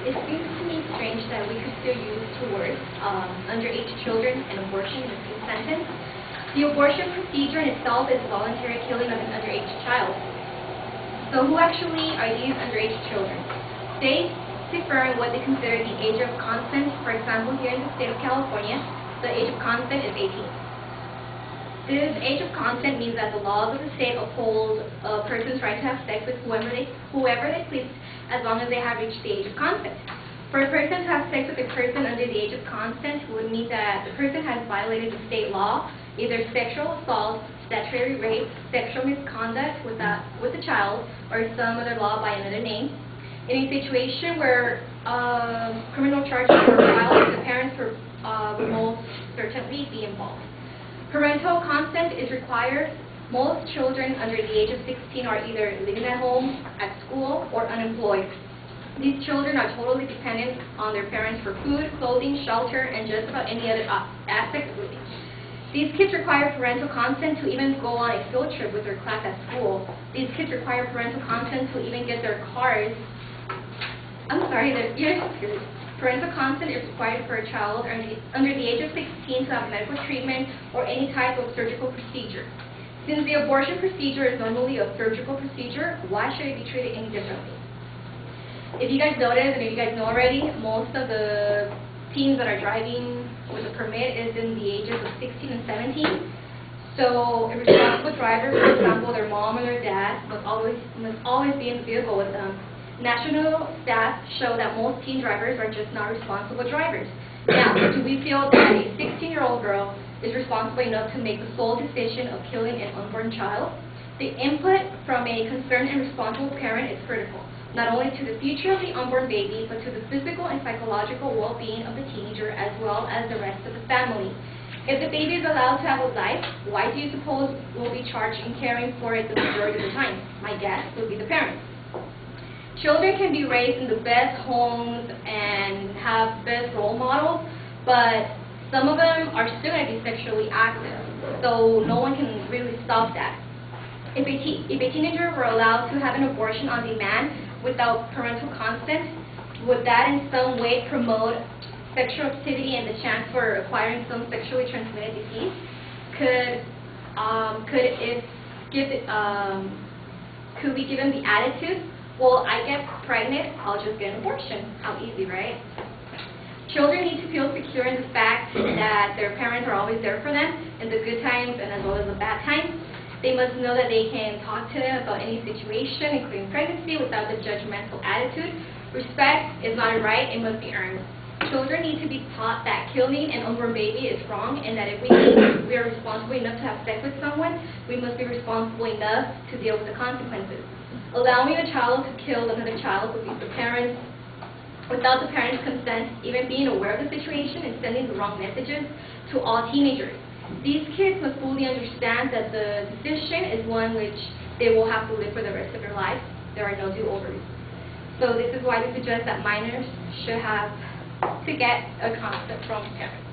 It seems to me strange that we could still use two words, underage children and abortion in the same sentence. The abortion procedure in itself is voluntary killing of an underage child. So who actually are these underage children? States differ in what they consider the age of consent. For example, here in the state of California, the age of consent is 18. This age of consent means that the laws of the state uphold a person's right to have sex with whoever they please, as long as they have reached the age of consent. For a person to have sex with a person under the age of consent would mean that the person has violated the state law, either sexual assault, statutory rape, sexual misconduct with the child, or some other law by another name. In a situation where criminal charges were filed, the parents would most certainly be involved. Parental consent is required. Most children under the age of 16 are either living at home, at school, or unemployed. These children are totally dependent on their parents for food, clothing, shelter, and just about any other aspect of living. These kids require parental consent to even go on a field trip with their class at school. These kids require parental consent to even get their cars. Parental consent is required for a child under the age of 16 to have medical treatment or any type of surgical procedure. Since the abortion procedure is normally a surgical procedure, why should it be treated any differently? If you guys notice, and if you guys know already, most of the teens that are driving with a permit is in the ages of 16 and 17. So a responsible driver, for example, their mom or their dad, must always be in the vehicle with them. National stats show that most teen drivers are just not responsible drivers. Now, do we feel that a 16-year-old girl is responsible enough to make the sole decision of killing an unborn child? The input from a concerned and responsible parent is critical, not only to the future of the unborn baby, but to the physical and psychological well-being of the teenager as well as the rest of the family. If the baby is allowed to have a life, why do you suppose will be charged in caring for it the majority of the time? My guess would be the parents. Children can be raised in the best homes and have best role models, but some of them are still going to be sexually active, so no one can really stop that. If a teenager were allowed to have an abortion on demand without parental consent, would that in some way promote sexual activity and the chance for acquiring some sexually transmitted disease? Could we give them the attitude, well, I get pregnant, I'll just get an abortion. How easy, right? Children need to feel secure in the fact that their parents are always there for them in the good times and as well as the bad times. They must know that they can talk to them about any situation, including pregnancy, without the judgmental attitude. Respect is not a right, it must be earned. Children need to be taught that killing an unborn baby is wrong, and that if we are responsible enough to have sex with someone, we must be responsible enough to deal with the consequences. Allowing a child to kill another child without the parents' consent, even being aware of the situation, and sending the wrong messages to all teenagers. These kids must fully understand that the decision is one which they will have to live for the rest of their life. There are no do-overs. So this is why we suggest that minors should have to get a consent from parents.